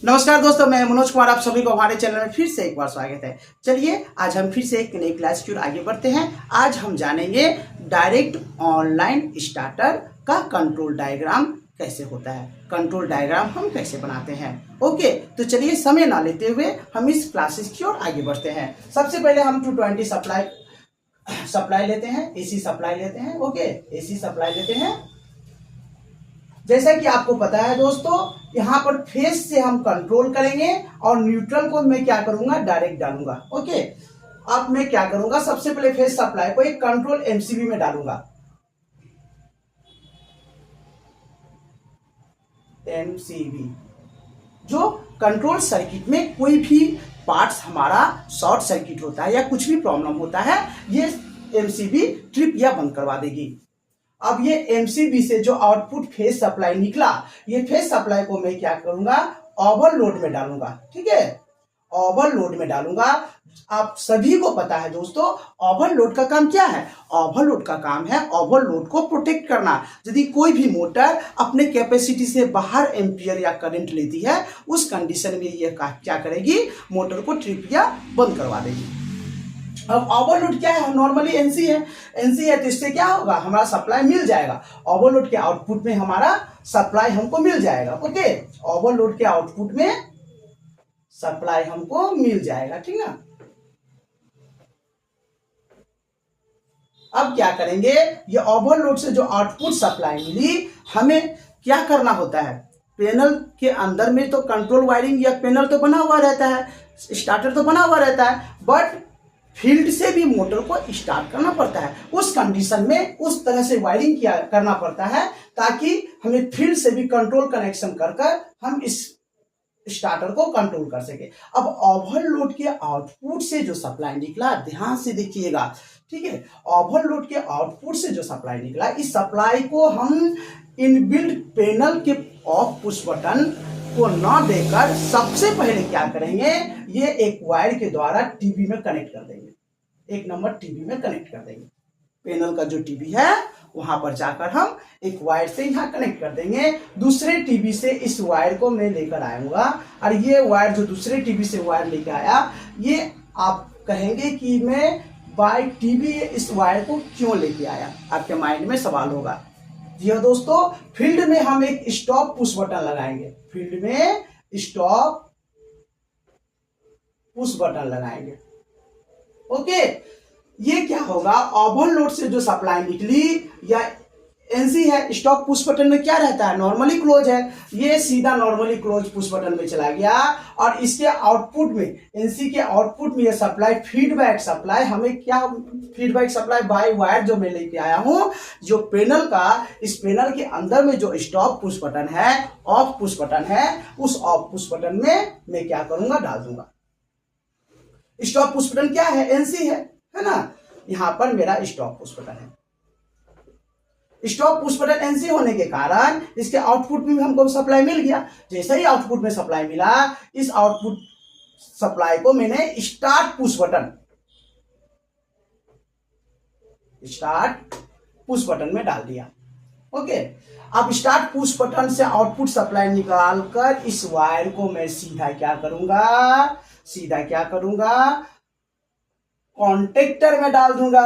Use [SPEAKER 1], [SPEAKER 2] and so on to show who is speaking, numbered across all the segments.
[SPEAKER 1] नमस्कार दोस्तों, मैं मनोज कुमार, आप सभी को हमारे चैनल में फिर से एक बार स्वागत है। चलिए आज हम फिर से एक नई क्लास की ओर आगे बढ़ते हैं। आज हम जानेंगे डायरेक्ट ऑनलाइन स्टार्टर का कंट्रोल डायग्राम कैसे होता है, कंट्रोल डायग्राम हम कैसे बनाते हैं। ओके, तो चलिए समय ना लेते हुए हम इस क्लासेस की ओर आगे बढ़ते हैं। सबसे पहले हम 220 सप्लाई लेते हैं, एसी सप्लाई लेते हैं। ओके, एसी सप्लाई लेते हैं। जैसा कि आपको पता है दोस्तों, यहाँ पर फेस से हम कंट्रोल करेंगे और न्यूट्रल को मैं क्या करूंगा, डायरेक्ट डालूंगा। ओके, अब मैं क्या करूंगा, सबसे पहले फेस सप्लाई को एक कंट्रोल एमसीबी में डालूंगा। एमसीबी जो कंट्रोल सर्किट में कोई भी पार्ट्स हमारा शॉर्ट सर्किट होता है या कुछ भी प्रॉब्लम होता है, ये एमसीबी ट्रिप या बंद करवा देगी। अब ये एमसीबी से जो आउटपुट फेस सप्लाई निकला, ये फेस सप्लाई को मैं क्या करूंगा, ओवरलोड में डालूंगा। ठीक है, ओवरलोड में डालूंगा। आप सभी को पता है दोस्तों, ओवरलोड का काम क्या है। ओवरलोड का काम है ओवरलोड को प्रोटेक्ट करना। यदि कोई भी मोटर अपने कैपेसिटी से बाहर एम्पियर या करंट लेती है, उस कंडीशन में ये क्या करेगी, मोटर को ट्रिप या बंद करवा देगी। अब ओवरलोड क्या है, नॉर्मली एनसी है, तो इससे क्या होगा, हमारा सप्लाई मिल जाएगा। ओवरलोड के आउटपुट में हमारा सप्लाई हमको मिल जाएगा। ओके, ओवरलोड के आउटपुट में सप्लाई हमको मिल जाएगा। ठीक ना। अब क्या करेंगे, ये ओवरलोड से जो आउटपुट सप्लाई मिली, हमें क्या करना होता है, पैनल के अंदर में तो कंट्रोल वायरिंग या पैनल तो बना हुआ रहता है, स्टार्टर तो बना हुआ रहता है, बट फील्ड से भी मोटर को स्टार्ट करना पड़ता है। उस कंडीशन में उस तरह से वायरिंग करना पड़ता है ताकि हमें फील्ड से भी कंट्रोल कनेक्शन कर हम इस स्टार्टर को कंट्रोल कर सके। अब ओवरलोड के आउटपुट से जो सप्लाई निकला, ध्यान से देखिएगा। ठीक है, ओवरलोड के आउटपुट से जो सप्लाई निकला, इस सप्लाई को हम इनबिल्ट पैनल के ऑफ पुश बटन को न देकर सबसे पहले क्या करेंगे, ये एक वायर के द्वारा टीवी में कनेक्ट कर देंगे। एक नंबर टीवी में कनेक्ट कर देंगे। पैनल का जो टीवी है वहां पर जाकर हम एक वायर से यहाँ कनेक्ट कर देंगे। दूसरे टीवी से इस वायर को मैं लेकर आऊंगा, और ये वायर जो दूसरे टीवी से वायर लेकर आया, ये आप कहेंगे कि मैं बाय टीवी इस वायर को क्यों लेके आया, आपके माइंड में सवाल होगा। जी हाँ दोस्तों, फील्ड में हम एक स्टॉप पुश बटन लगाएंगे। फील्ड में स्टॉप पुश बटन लगाएंगे। ओके, ये क्या होगा, ओवरलोड से जो सप्लाई निकली या एनसी है, स्टॉप पुश बटन में क्या रहता है, नॉर्मली क्लोज है, ये सीधा नॉर्मली क्लोज पुश बटन में चला गया। और इसके आउटपुट में, एनसी के आउटपुट में ये सप्लाई फीडबैक सप्लाई, हमें क्या फीडबैक सप्लाई बाय वायर जो मैं लेके आया हूं, जो पैनल का, इस पैनल के अंदर में जो स्टॉप पुश बटन है, ऑफ पुश बटन है, उस ऑफ पुश बटन में मैं क्या करूंगा, डाल दूंगा। स्टॉप पुश बटन क्या है, एनसी है ना। यहां पर मेरा स्टॉप पुश बटन है। स्टॉप पुश बटन एनसी होने के कारण इसके आउटपुट में हमको सप्लाई मिल गया। जैसे ही आउटपुट में सप्लाई मिला, इस आउटपुट सप्लाई को मैंने स्टार्ट पुश बटन में डाल दिया। ओके, अब स्टार्ट पुश बटन से आउटपुट सप्लाई निकालकर इस वायर को मैं सीधा क्या करूंगा, कॉन्टेक्टर में डाल दूंगा,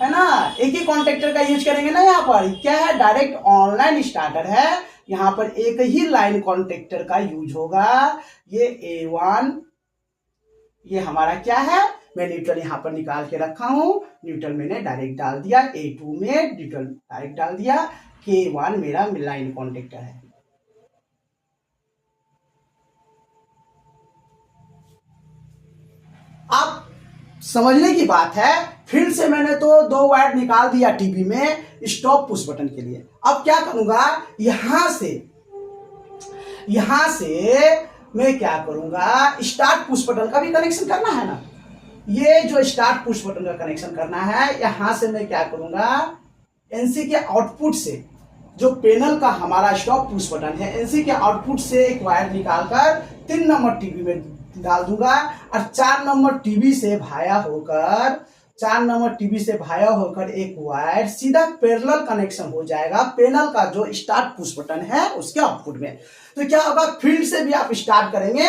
[SPEAKER 1] है ना। एक ही कॉन्टेक्टर का यूज करेंगे ना। यहाँ पर क्या है, डायरेक्ट ऑनलाइन स्टार्टर है, यहाँ पर एक ही लाइन कॉन्टेक्टर का यूज होगा। ये A1, ये हमारा क्या है, मैं न्यूट्रल यहाँ पर निकाल के रखा हूं, न्यूट्रल मैंने डायरेक्ट डाल दिया, A2 में न्यूट्रल डायरेक्ट डाल दिया, K1 मेरा लाइन कॉन्टेक्टर है। आप समझने की बात है, फील्ड से मैंने तो 2 वायर निकाल दिया टीवी में स्टॉप पुश बटन के लिए। अब क्या करूंगा, यहां से मैं क्या करूंगा, स्टार्ट पुश बटन का भी कनेक्शन करना है ना। ये जो स्टार्ट पुश बटन का कनेक्शन करना है, यहां से मैं क्या करूंगा, एनसी के आउटपुट से, जो पैनल का हमारा स्टॉप पुश बटन है, एनसी के आउटपुट से एक वायर निकालकर 3 नंबर टीवी में डाल दूंगा, और 4 नंबर टीवी से भाया होकर एक वायर सीधा पैरेलल कनेक्शन हो जाएगा पैनल का जो स्टार्ट पुश बटन है उसके आउटपुट में। तो क्या होगा, फील्ड से भी आप स्टार्ट करेंगे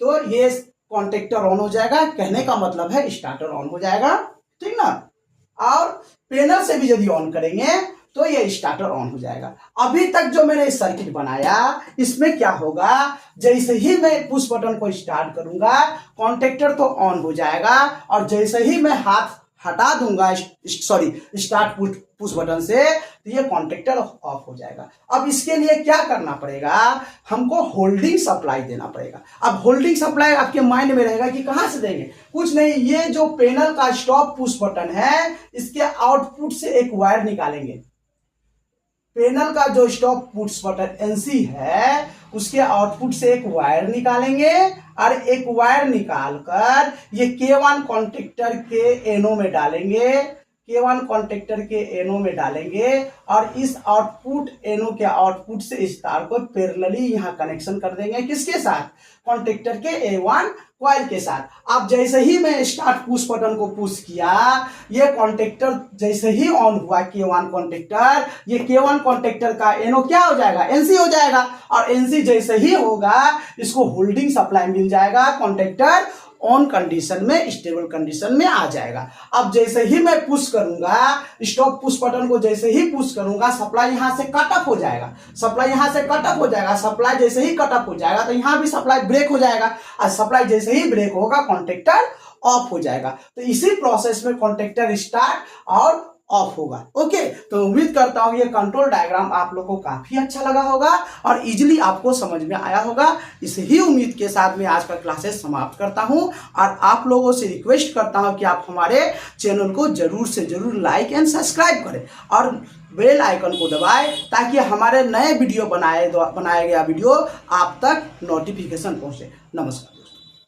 [SPEAKER 1] तो ये कॉन्टेक्टर ऑन हो जाएगा, कहने का मतलब है स्टार्टर ऑन हो जाएगा, ठीक ना। और पेनल से भी यदि ऑन करेंगे तो ये स्टार्टर ऑन हो जाएगा। अभी तक जो मैंने सर्किट बनाया इसमें क्या होगा, जैसे ही मैं पुश बटन को स्टार्ट करूंगा कॉन्टेक्टर तो ऑन हो जाएगा, और जैसे ही मैं हाथ हटा दूंगा स्टार्ट पुश बटन से तो ये कॉन्टेक्टर ऑफ हो जाएगा। अब इसके लिए क्या करना पड़ेगा, हमको होल्डिंग सप्लाई देना पड़ेगा। अब होल्डिंग सप्लाई आपके माइंड में रहेगा कि कहां से देंगे, कुछ नहीं, ये जो पेनल का स्टॉप पुश बटन है इसके आउटपुट से एक वायर निकालेंगे। पेनल का जो स्टॉप पुश बटन एनसी है उसके आउटपुट से एक वायर निकालेंगे, और एक वायर निकालकर ये K1 कॉन्टेक्टर के एनो में डालेंगे, K1 कॉन्टेक्टर के एनो में डालेंगे, और इस आउटपुट एनो के आउटपुट से इस तार को पैरेलली यहां कनेक्शन कर देंगे, किसके साथ, कॉन्टेक्टर के A1 कॉइल के साथ। अब जैसे ही मैं स्टार्ट पुश बटन को पुश किया, ये कॉन्टेक्टर जैसे ही ऑन हुआ K1 कॉन्टेक्टर, ये K1 कॉन्टेक्टर का एनो क्या हो जाएगा, एनसी हो जाएगा, और एनसी जैसे ही होगा इसको होल्डिंग सप्लाई मिल जाएगा, कॉन्टेक्टर ऑन कंडीशन में, स्टेबल कंडीशन में आ जाएगा। अब जैसे ही मैं पुश करूंगा, स्टॉप पुश बटन को जैसे ही पुश करूंगा, सप्लाई यहां से कट ऑफ हो जाएगा, सप्लाई यहां से कट ऑफ हो जाएगा। सप्लाई जैसे ही कट ऑफ हो जाएगा तो यहां भी सप्लाई ब्रेक हो जाएगा, और सप्लाई जैसे ही ब्रेक होगा कॉन्टेक्टर ऑफ हो जाएगा। तो इसी प्रोसेस में कॉन्टेक्टर स्टार्ट और ऑफ होगा। ओके, तो उम्मीद करता हूं ये कंट्रोल डायग्राम आप लोगों को काफी अच्छा लगा होगा और इजीली आपको समझ में आया होगा। इसी ही उम्मीद के साथ मैं आज का क्लासेस समाप्त करता हूं, और आप लोगों से रिक्वेस्ट करता हूं कि आप हमारे चैनल को जरूर से जरूर लाइक एंड सब्सक्राइब करें और बेल आइकन को दबाएं, ताकि हमारे नए वीडियो बनाया गया वीडियो आप तक नोटिफिकेशन पहुंचे। नमस्कार।